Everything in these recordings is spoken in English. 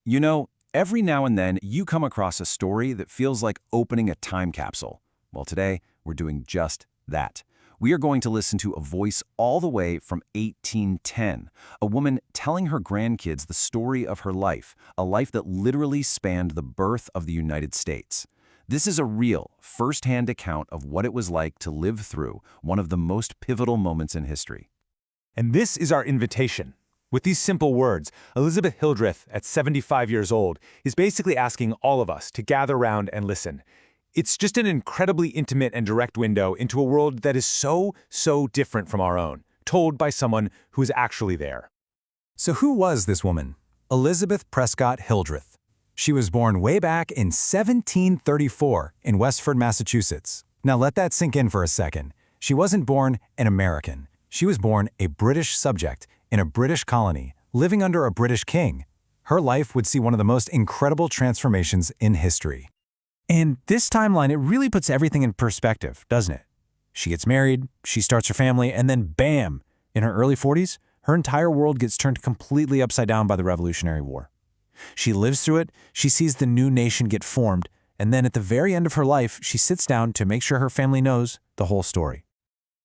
You know, every now and then you come across a story that feels like opening a time capsule. Well, today we're doing just that. We are going to listen to a voice all the way from 1810, a woman telling her grandkids the story of her life, a life that literally spanned the birth of the United States. This is a real, first-hand account of what it was like to live through one of the most pivotal moments in history. And this is our invitation. With these simple words, Elizabeth Hildreth, at 75 years old, is basically asking all of us to gather around and listen. It's just an incredibly intimate and direct window into a world that is so different from our own, told by someone who is actually there. So who was this woman? Elizabeth Prescott Hildreth. She was born way back in 1734 in Westford, Massachusetts. Now let that sink in for a second. She wasn't born an American. She was born a British subject in a British colony, living under a British king. Her life would see one of the most incredible transformations in history. And this timeline, it really puts everything in perspective, doesn't it? She gets married, she starts her family, and then bam! In her early 40s, her entire world gets turned completely upside down by the Revolutionary War. She lives through it, she sees the new nation get formed, and then at the very end of her life, she sits down to make sure her family knows the whole story.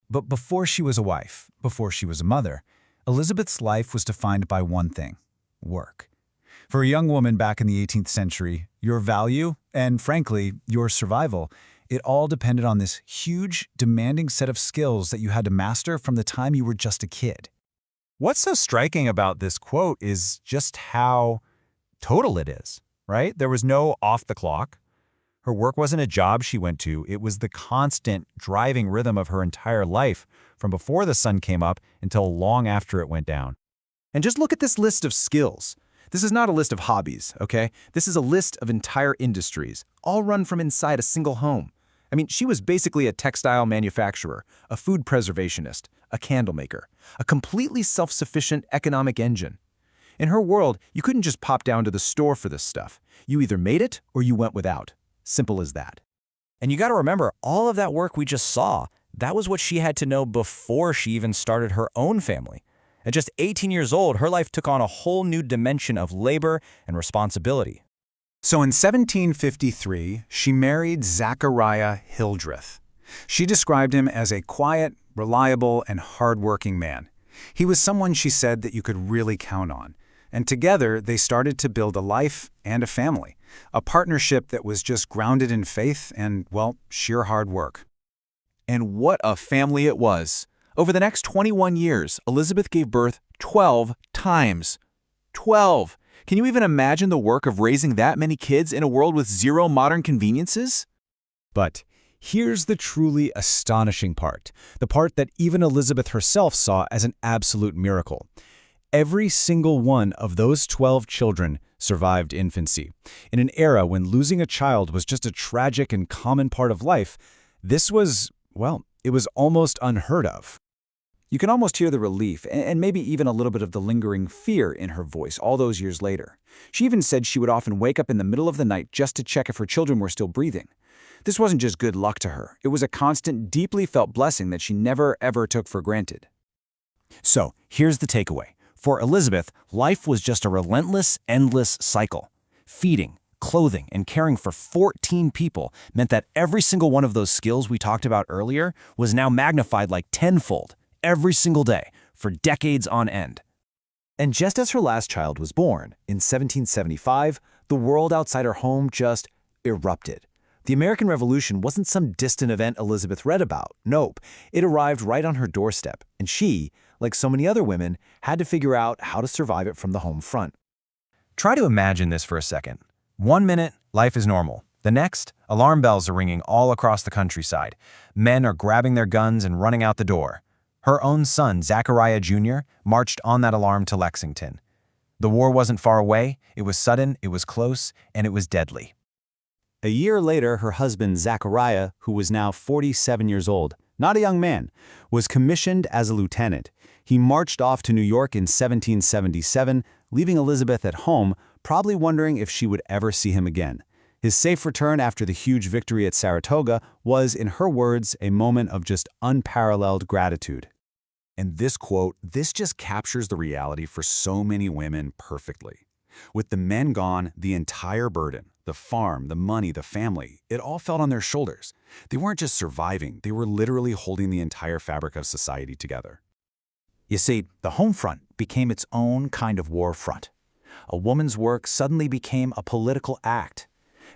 But before she was a wife, before she was a mother, Elizabeth's life was defined by one thing: work. For a young woman back in the 18th century, your value, and frankly, your survival, it all depended on this huge, demanding set of skills that you had to master from the time you were just a kid. What's so striking about this quote is just how total it is, right? There was no off the clock. Her work wasn't a job she went to. It was the constant driving rhythm of her entire life from before the sun came up until long after it went down. And just look at this list of skills. This is not a list of hobbies, okay? This is a list of entire industries, all run from inside a single home. I mean, she was basically a textile manufacturer, a food preservationist, a candle maker, a completely self-sufficient economic engine. In her world, you couldn't just pop down to the store for this stuff. You either made it or you went without. Simple as that. And you got to remember, all of that work we just saw, that was what she had to know before she even started her own family. At just 18 years old, her life took on a whole new dimension of labor and responsibility. So in 1753, she married Zachariah Hildreth. She described him as a quiet, reliable, and hardworking man. He was someone she said that you could really count on. And together, they started to build a life and a family, a partnership that was just grounded in faith and, well, sheer hard work. And what a family it was. Over the next 21 years, Elizabeth gave birth 12 times. 12! Can you even imagine the work of raising that many kids in a world with zero modern conveniences? But here's the truly astonishing part, the part that even Elizabeth herself saw as an absolute miracle. Every single one of those 12 children survived infancy. In an era when losing a child was just a tragic and common part of life, this was, well, it was almost unheard of. You can almost hear the relief and maybe even a little bit of the lingering fear in her voice all those years later. She even said she would often wake up in the middle of the night just to check if her children were still breathing. This wasn't just good luck to her. It was a constant, deeply felt blessing that she never, ever took for granted. So, here's the takeaway. For Elizabeth, life was just a relentless, endless cycle. Feeding, clothing, and caring for 14 people meant that every single one of those skills we talked about earlier was now magnified like tenfold, every single day, for decades on end. And just as her last child was born, in 1775, the world outside her home just erupted. The American Revolution wasn't some distant event Elizabeth read about. Nope, it arrived right on her doorstep, and she, like so many other women, had to figure out how to survive it from the home front. Try to imagine this for a second. 1 minute, life is normal. The next, alarm bells are ringing all across the countryside. Men are grabbing their guns and running out the door. Her own son, Zachariah Jr., marched on that alarm to Lexington. The war wasn't far away, it was sudden, it was close, and it was deadly. A year later, her husband Zachariah, who was now 47 years old, not a young man, was commissioned as a lieutenant. He marched off to New York in 1777, leaving Elizabeth at home, probably wondering if she would ever see him again. His safe return after the huge victory at Saratoga was, in her words, a moment of just unparalleled gratitude. And this quote, this just captures the reality for so many women perfectly. With the men gone, the entire burden, the farm, the money, the family, it all fell on their shoulders. They weren't just surviving, they were literally holding the entire fabric of society together. You see, the home front became its own kind of war front. A woman's work suddenly became a political act.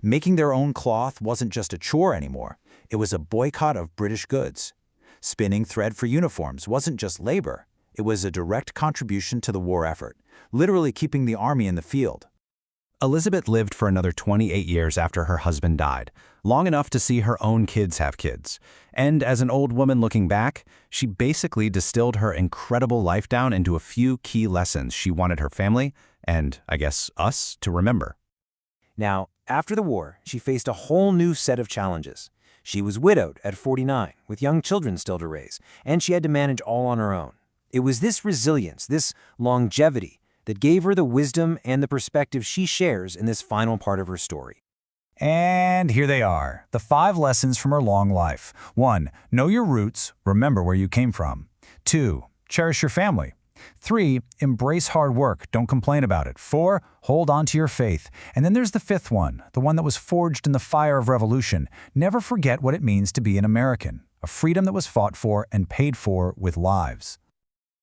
Making their own cloth wasn't just a chore anymore, it was a boycott of British goods. Spinning thread for uniforms wasn't just labor, it was a direct contribution to the war effort, literally keeping the army in the field. Elizabeth lived for another 28 years after her husband died, long enough to see her own kids have kids. And as an old woman looking back, she basically distilled her incredible life down into a few key lessons she wanted her family, and I guess us, to remember. Now, after the war, she faced a whole new set of challenges. She was widowed at 49, with young children still to raise, and she had to manage all on her own. It was this resilience, this longevity, that gave her the wisdom and the perspective she shares in this final part of her story. And here they are, the 5 lessons from her long life. 1. Know your roots, remember where you came from. 2. Cherish your family. 3. Embrace hard work, don't complain about it. 4. Hold on to your faith. And then there's the 5th one, the one that was forged in the fire of revolution. Never forget what it means to be an American, a freedom that was fought for and paid for with lives.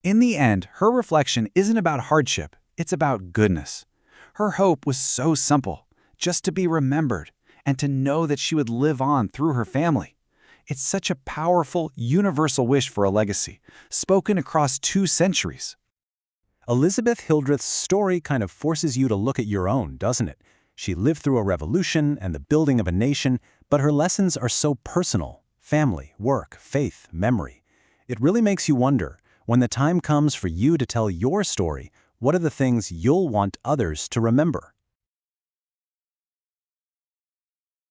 In the end, her reflection isn't about hardship, it's about goodness. Her hope was so simple, just to be remembered and to know that she would live on through her family. It's such a powerful, universal wish for a legacy, spoken across 2 centuries. Elizabeth Hildreth's story kind of forces you to look at your own, doesn't it? She lived through a revolution and the building of a nation, but her lessons are so personal: family, work, faith, memory. It really makes you wonder, when the time comes for you to tell your story, what are the things you'll want others to remember?